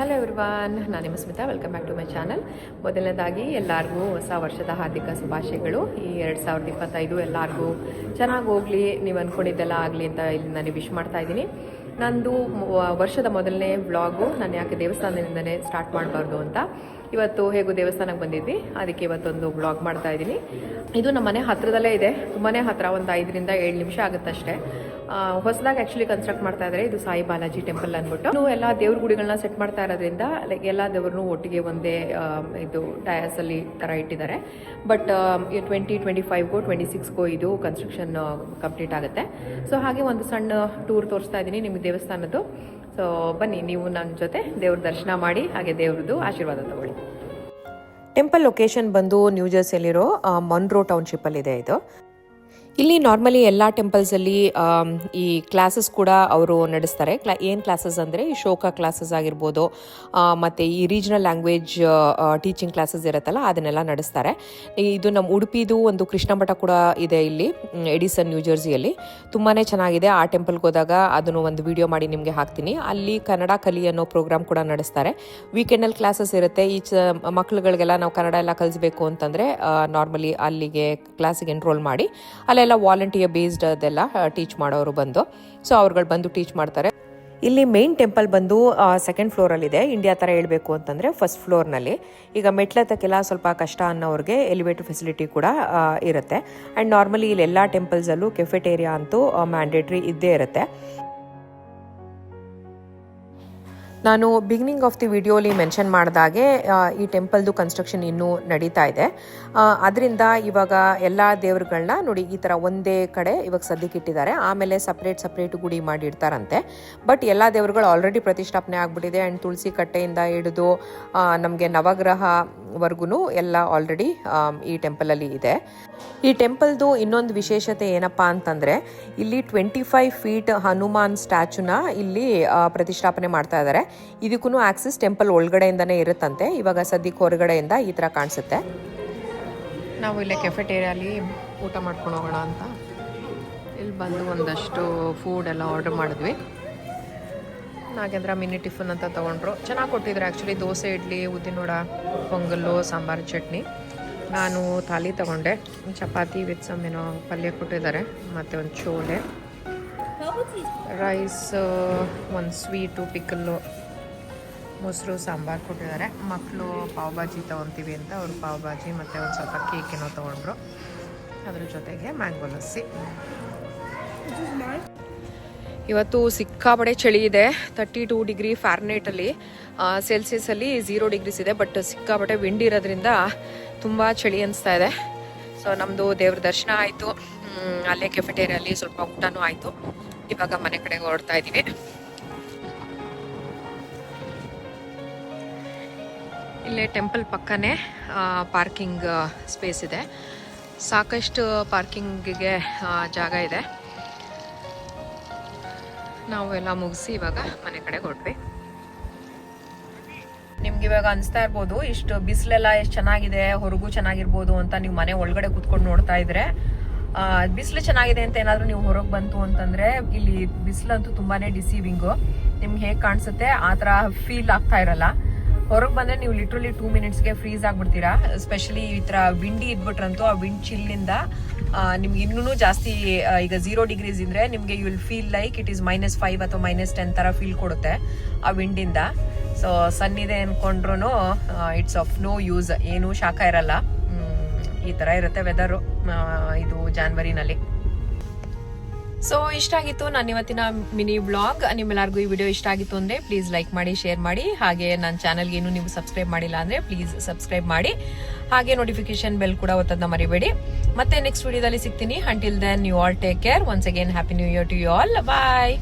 Hello everyone, ನಾನು ನಿಮ್ಮ Smita. Welcome back to my channel. ಮೊದಲನೇದಾಗಿ ಎಲ್ಲರಿಗೂ ಹೊಸ ವರ್ಷದ ಹಾರ್ದಿಕ ಶುಭಾಶಯಗಳು. ಈ 2025 ಎಲ್ಲರಿಗೂ ಚೆನ್ನಾಗಿ ಹೋಗಲಿ, ನೀವು ಅಂದ್ಕೊಂಡಿದ್ದೆಲ್ಲ ಆಗಲಿ ಅಂತ ಇಲ್ಲಿ ನಾನು ವಿಶ್ ಮಾಡ್ತಾ ಇದ್ದೀನಿ. ನಂದು ವರ್ಷದ ಮೊದಲನೇ ವ್ಲಾಗು. ನಾನು ಯಾಕೆ ದೇವಸ್ಥಾನದಿಂದನೇ ಸ್ಟಾರ್ಟ್ ಮಾಡಬಾರ್ದು ಅಂತ ಇವತ್ತು ಹೇಗೂ ದೇವಸ್ಥಾನಕ್ಕೆ ಬಂದಿದ್ವಿ, ಅದಕ್ಕೆ ಇವತ್ತೊಂದು ವ್ಲಾಗ್ ಮಾಡ್ತಾ ಇದ್ದೀನಿ. ಇದು ನಮ್ಮ ಮನೆ ಹತ್ತಿರದಲ್ಲೇ ಇದೆ, ತುಂಬಾ ಹತ್ತಿರ, ಒಂದು 5 ರಿಂದ 7 ನಿಮಿಷ ಆಗುತ್ತಷ್ಟೇ. ಹೊಸದಾಗಿ ಆ್ಯಕ್ಚುಲಿ ಕನ್ಸ್ಟ್ರಕ್ಟ್ ಮಾಡ್ತಾ ಇದ್ದಾರೆ. ಇದು ಸಾಯಿ ಬಾಲಾಜಿ ಟೆಂಪಲ್ ಅಂದ್ಬಿಟ್ಟು ಎಲ್ಲ ದೇವ್ರ ಗುಡಿಗಳನ್ನ ಸೆಟ್ ಮಾಡ್ತಾ ಇರೋದ್ರಿಂದ ಲೈಕ್ ಎಲ್ಲ ದೇವ್ರನ್ನೂ ಒಟ್ಟಿಗೆ ಒಂದೇ ಇದು ಡಯಾಸಲ್ಲಿ ಥರ ಇಟ್ಟಿದ್ದಾರೆ. ಬಟ್ 2025ಗೋ 26ಗೋ ಇದು ಕನ್ಸ್ಟ್ರಕ್ಷನ್ ಕಂಪ್ಲೀಟ್ ಆಗುತ್ತೆ. ಸೊ ಹಾಗೆ ಒಂದು ಸಣ್ಣ ಟೂರ್ ತೋರಿಸ್ತಾ ಇದ್ದೀನಿ ನಿಮಗೆ ದೇವಸ್ಥಾನದ್ದು. ಸೊ ಬನ್ನಿ, ನೀವು ನನ್ನ ಜೊತೆ ದೇವ್ರ ದರ್ಶನ ಮಾಡಿ ಹಾಗೆ ದೇವ್ರದ್ದು ಆಶೀರ್ವಾದ ತಗೊಳ್ಳಿ. ಟೆಂಪಲ್ ಲೊಕೇಶನ್ ಬಂದು ನ್ಯೂ ಜರ್ಸಿಯಲ್ಲಿರೋ ಮೊನ್ರೋ ಟೌನ್ಶಿಪ್ಪಲ್ಲಿದೆ. ಇದು ಇಲ್ಲಿ ನಾರ್ಮಲಿ ಎಲ್ಲ ಟೆಂಪಲ್ಸಲ್ಲಿ ಈ ಕ್ಲಾಸಸ್ ಕೂಡ ಅವರು ನಡೆಸ್ತಾರೆ. ಏನು ಕ್ಲಾಸಸ್ ಅಂದರೆ ಈ ಶೋಕ ಕ್ಲಾಸಸ್ ಆಗಿರ್ಬೋದು, ಮತ್ತು ಈ ರೀಜನಲ್ ಲ್ಯಾಂಗ್ವೇಜ್ ಟೀಚಿಂಗ್ ಕ್ಲಾಸಸ್ ಇರುತ್ತಲ್ಲ ಅದನ್ನೆಲ್ಲ ನಡೆಸ್ತಾರೆ. ಇದು ನಮ್ಮ ಉಡುಪಿದು ಒಂದು ಕೃಷ್ಣ ಮಠ ಕೂಡ ಇದೆ ಇಲ್ಲಿ ಎಡಿಸನ್ ನ್ಯೂ ಜರ್ಸಿಯಲ್ಲಿ. ತುಂಬಾ ಚೆನ್ನಾಗಿದೆ. ಆ ಟೆಂಪಲ್ಗೆ ಹೋದಾಗ ಅದನ್ನು ಒಂದು ವಿಡಿಯೋ ಮಾಡಿ ನಿಮಗೆ ಹಾಕ್ತೀನಿ. ಅಲ್ಲಿ ಕನ್ನಡ ಕಲಿ ಅನ್ನೋ ಪ್ರೋಗ್ರಾಮ್ ಕೂಡ ನಡೆಸ್ತಾರೆ. ವೀಕೆಂಡಲ್ಲಿ ಕ್ಲಾಸಸ್ ಇರುತ್ತೆ. ಈ ಮಕ್ಳುಗಳಿಗೆಲ್ಲ ನಾವು ಕನ್ನಡ ಎಲ್ಲ ಕಲಿಸ್ಬೇಕು ಅಂತಂದರೆ ನಾರ್ಮಲಿ ಅಲ್ಲಿಗೆ ಕ್ಲಾಸಿಗೆ ಎನ್ರೋಲ್ ಮಾಡಿ ಅಲ್ಲೆಲ್ಲ ವಾಲಂಟಿಯರ್ ಬೇಸ್ಡ್ ಅದೆಲ್ಲ ಟೀಚ್ ಮಾಡೋರು ಬಂದು, ಸೊ ಅವ್ರುಗಳು ಬಂದು ಟೀಚ್ ಮಾಡ್ತಾರೆ. ಇಲ್ಲಿ ಮೇನ್ ಟೆಂಪಲ್ ಬಂದು 2nd ಫ್ಲೋರಲ್ಲಿದೆ. ಇಂಡಿಯಾ ಥರ ಹೇಳ್ಬೇಕು ಅಂತಂದರೆ 1st ಫ್ಲೋರ್ನಲ್ಲಿ. ಈಗ ಮೆಟ್ಲತ್ತಕ್ಕೆಲ್ಲ ಸ್ವಲ್ಪ ಕಷ್ಟ ಅನ್ನೋರಿಗೆ ಎಲಿವೇಟರ್ ಫೆಸಿಲಿಟಿ ಕೂಡ ಇರುತ್ತೆ. ಆ್ಯಂಡ್ ನಾರ್ಮಲಿ ಇಲ್ಲಿ ಎಲ್ಲ ಟೆಂಪಲ್ಸಲ್ಲೂ ಕೆಫೆಟೇರಿಯಾ ಅಂತೂ ಮ್ಯಾಂಡೇಟ್ರಿ ಇದ್ದೇ ಇರುತ್ತೆ. ನಾನು ಬಿಗಿನಿಂಗ್ ಆಫ್ ದಿ ವಿಡಿಯೋಲಿ ಮೆನ್ಷನ್ ಮಾಡಿದಾಗೆ ಈ ಟೆಂಪಲ್ದು ಕನ್ಸ್ಟ್ರಕ್ಷನ್ ಇನ್ನೂ ನಡೀತಾ ಇದೆ. ಅದರಿಂದ ಇವಾಗ ಎಲ್ಲ ದೇವ್ರುಗಳನ್ನ ನೋಡಿ ಈ ಥರ ಒಂದೇ ಕಡೆ ಇವಾಗ ಸದ್ಯಕ್ಕೆ ಇಟ್ಟಿದ್ದಾರೆ. ಆಮೇಲೆ ಸಪ್ರೇಟ್ ಗುಡಿ ಮಾಡಿ ಇಡ್ತಾರಂತೆ. ಬಟ್ ಎಲ್ಲ ದೇವ್ರುಗಳು ಆಲ್ರೆಡಿ ಪ್ರತಿಷ್ಠಾಪನೆ ಆಗಿಬಿಟ್ಟಿದೆ. ಆ್ಯಂಡ್ ತುಳಸಿ ಕಟ್ಟೆಯಿಂದ ಹಿಡಿದು ನಮಗೆ ನವಗ್ರಹವರೆಗೂ ಎಲ್ಲ ಆಲ್ರೆಡಿ ಈ ಟೆಂಪಲಲ್ಲಿ ಇದೆ. ಈ ಟೆಂಪಲ್ದು ಇನ್ನೊಂದು ವಿಶೇಷತೆ ಏನಪ್ಪ ಅಂತಂದರೆ ಇಲ್ಲಿ 25 ಫೀಟ್ ಹನುಮಾನ್ ಸ್ಟ್ಯಾಚುನ ಇಲ್ಲಿ ಪ್ರತಿಷ್ಠಾಪನೆ ಮಾಡ್ತಾ ಇದ್ದಾರೆ. ಇದಕ್ಕೂ ಆಕ್ಸೆಸ್ ಟೆಂಪಲ್ ಒಳಗಡೆಯಿಂದನೇ ಇರುತ್ತಂತೆ. ಇವಾಗ ಸದ್ಯಕ್ಕೆ ಹೊರಗಡೆಯಿಂದ ಈ ಥರ ಕಾಣಿಸುತ್ತೆ. ನಾವು ಇಲ್ಲೇ ಕೆಫೆಟೇರಿಯಲ್ಲಿ ಊಟ ಮಾಡ್ಕೊಂಡು ಹೋಗೋಣ ಅಂತ ಇಲ್ಲಿ ಬಂದು ಒಂದಷ್ಟು ಫುಡ್ ಎಲ್ಲ ಆರ್ಡರ್ ಮಾಡಿದ್ವಿ. ನಾಗೇಂದ್ರ ಮಿನಿ ಟಿಫನ್ ಅಂತ ತೊಗೊಂಡ್ರು. ಚೆನ್ನಾಗಿ ಕೊಟ್ಟಿದ್ರು ಆ್ಯಕ್ಚುಲಿ. ದೋಸೆ, ಇಡ್ಲಿ, ಉದ್ದಿನೋಡ, ಪೊಂಗಲ್ಲು, ಸಾಂಬಾರು, ಚಟ್ನಿ. ನಾನು ಥಾಲಿ ತೊಗೊಂಡೆ. ಚಪಾತಿ ವಿತ್ ಸಮ್ ಏನೋ ಪಲ್ಯ ಕೊಟ್ಟಿದ್ದಾರೆ, ಮತ್ತು ಒಂದು ಚೋಲೆ, ರೈಸ್, ಒಂದು ಸ್ವೀಟು, ಪಿಕಲ್ಲು, ಮೊಸರು, ಸಾಂಬಾರು ಕೊಟ್ಟಿದ್ದಾರೆ. ಮಕ್ಕಳು ಪಾವ್ ಭಾಜಿ ತೊಗೊತೀವಿ ಅಂತ ಅವರು ಪಾವ್ ಭಾಜಿ ಮತ್ತು ಒಂದು ಸ್ವಲ್ಪ ಕೇಕ್ ಏನೋ ತೊಗೊಂಡ್ರು. ಅದ್ರ ಜೊತೆಗೆ ಮ್ಯಾಂಗೋ ಲಸ್ಸಿ. ಇವತ್ತು ಸಿಕ್ಕಾಪಡೆ ಚಳಿ ಇದೆ. 32 ಡಿಗ್ರಿ ಫ್ಯಾರನೈಟಲ್ಲಿ, ಸೆಲ್ಸಿಯಸಲ್ಲಿ 0 ಡಿಗ್ರೀಸ್ ಇದೆ. ಬಟ್ ಸಿಕ್ಕಾಪಡೆ ವಿಂಡ್ ಇರೋದ್ರಿಂದ ತುಂಬ ಚಳಿ ಅನಿಸ್ತಾ ಇದೆ. ಸೊ ನಮ್ಮದು ದೇವ್ರ ದರ್ಶನ ಆಯಿತು. ಅಲ್ಲೇ ಕೆಫೆಟೇರಿಯಲ್ಲಿ ಸ್ವಲ್ಪ ಊಟನೂ ಆಯಿತು. ಇವಾಗ ಮನೆ ಕಡೆಗೆ ಹೊರಡ್ತಾ ಇದ್ದೀವಿ. ಇಲ್ಲೇ ಟೆಂಪಲ್ ಪಕ್ಕನೇ ಪಾರ್ಕಿಂಗ್ ಸ್ಪೇಸ್ ಇದೆ. ಸಾಕಷ್ಟು ಪಾರ್ಕಿಂಗಿಗೆ ಜಾಗ ಇದೆ. ನಾವು ಎಲ್ಲ ಮುಗಿಸಿ ಇವಾಗ ಮನೆ ಕಡೆಗೆ ಹೊರಟ್ವಿ. ನಿಮ್ಗೆ ಇವಾಗ ಅನಿಸ್ತಾ ಇರ್ಬೋದು ಇಷ್ಟು ಬಿಸಿಲೆಲ್ಲ ಎಷ್ಟು ಚೆನ್ನಾಗಿದೆ, ಹೊರಗೂ ಚೆನ್ನಾಗಿರ್ಬೋದು ಅಂತ. ನೀವು ಮನೆ ಒಳಗಡೆ ಕೂತ್ಕೊಂಡು ನೋಡ್ತಾ ಇದ್ರೆ ಬಿಸಿಲು ಚೆನ್ನಾಗಿದೆ ಅಂತ ಏನಾದರೂ ನೀವು ಹೊರಗೆ ಬಂತು ಅಂತಂದರೆ ಇಲ್ಲಿ ಬಿಸಿಲಂತೂ ತುಂಬಾ ಡಿಸೀವಿಂಗು. ನಿಮ್ಗೆ ಹೇಗೆ ಕಾಣಿಸುತ್ತೆ ಆ ಥರ ಫೀಲ್ ಆಗ್ತಾ ಇರಲ್ಲ. ಹೊರಗೆ ಬಂದರೆ ನೀವು ಲಿಟ್ರಲಿ 2 ಮಿನಿಟ್ಸ್ಗೆ ಫ್ರೀಸ್ ಆಗಿಬಿಡ್ತೀರಾ. ಎಸ್ಪೆಷಲಿ ಈ ಥರ ವಿಂಡಿ ಇದ್ಬಿಟ್ರಂತೂ ಆ ವಿಂಡ್ ಚಿಲ್ಲಿಂದ ನಿಮ್ಗೆ ಇನ್ನೂ ಜಾಸ್ತಿ. ಈಗ 0 ಡಿಗ್ರೀಸ್ ಇದ್ರೆ ನಿಮಗೆ you will feel like it is -5 ಅಥವಾ -10 ಥರ ಫೀಲ್ ಕೊಡುತ್ತೆ ಆ ವಿಂಡಿಂದ. ಸೊ ಸನ್ ಇದೆ ಅಂದ್ಕೊಂಡ್ರು ಇಟ್ಸ್ ಆಫ್ ನೋ ಯೂಸ್, ಏನೂ ಶಾಖ ಇರಲ್ಲ. ಈ ಥರ ಇರುತ್ತೆ ವೆದರು ಇದು ಜಾನ್ವರಿನಲ್ಲಿ. ಸೊ ಇಷ್ಟ ಆಗಿತ್ತು ನಾನು ಇವತ್ತಿನ ಮಿನಿ ವ್ಲಾಗ್. ನಿಮ್ಮೆಲ್ಲರಿಗೂ ಈ ವಿಡಿಯೋ ಇಷ್ಟ ಆಗಿತ್ತು ಅಂದರೆ ಪ್ಲೀಸ್ ಲೈಕ್ ಮಾಡಿ, ಶೇರ್ ಮಾಡಿ. ಹಾಗೆ ನನ್ನ ಚಾನಲ್ಗೆ ಇನ್ನೂ ನೀವು ಸಬ್ಸ್ಕ್ರೈಬ್ ಮಾಡಿಲ್ಲ ಅಂದರೆ ಪ್ಲೀಸ್ ಸಬ್ಸ್ಕ್ರೈಬ್ ಮಾಡಿ. ಹಾಗೆ ನೋಟಿಫಿಕೇಶನ್ ಬೆಲ್ ಕೂಡ ಒತ್ತೋದನ್ನ ಮರಿಬೇಡಿ. ಮತ್ತೆ ನೆಕ್ಸ್ಟ್ ವಿಡಿಯೋದಲ್ಲಿ ಸಿಗ್ತೀನಿ. Until then you all take care. Once again happy new year to you all. Bye.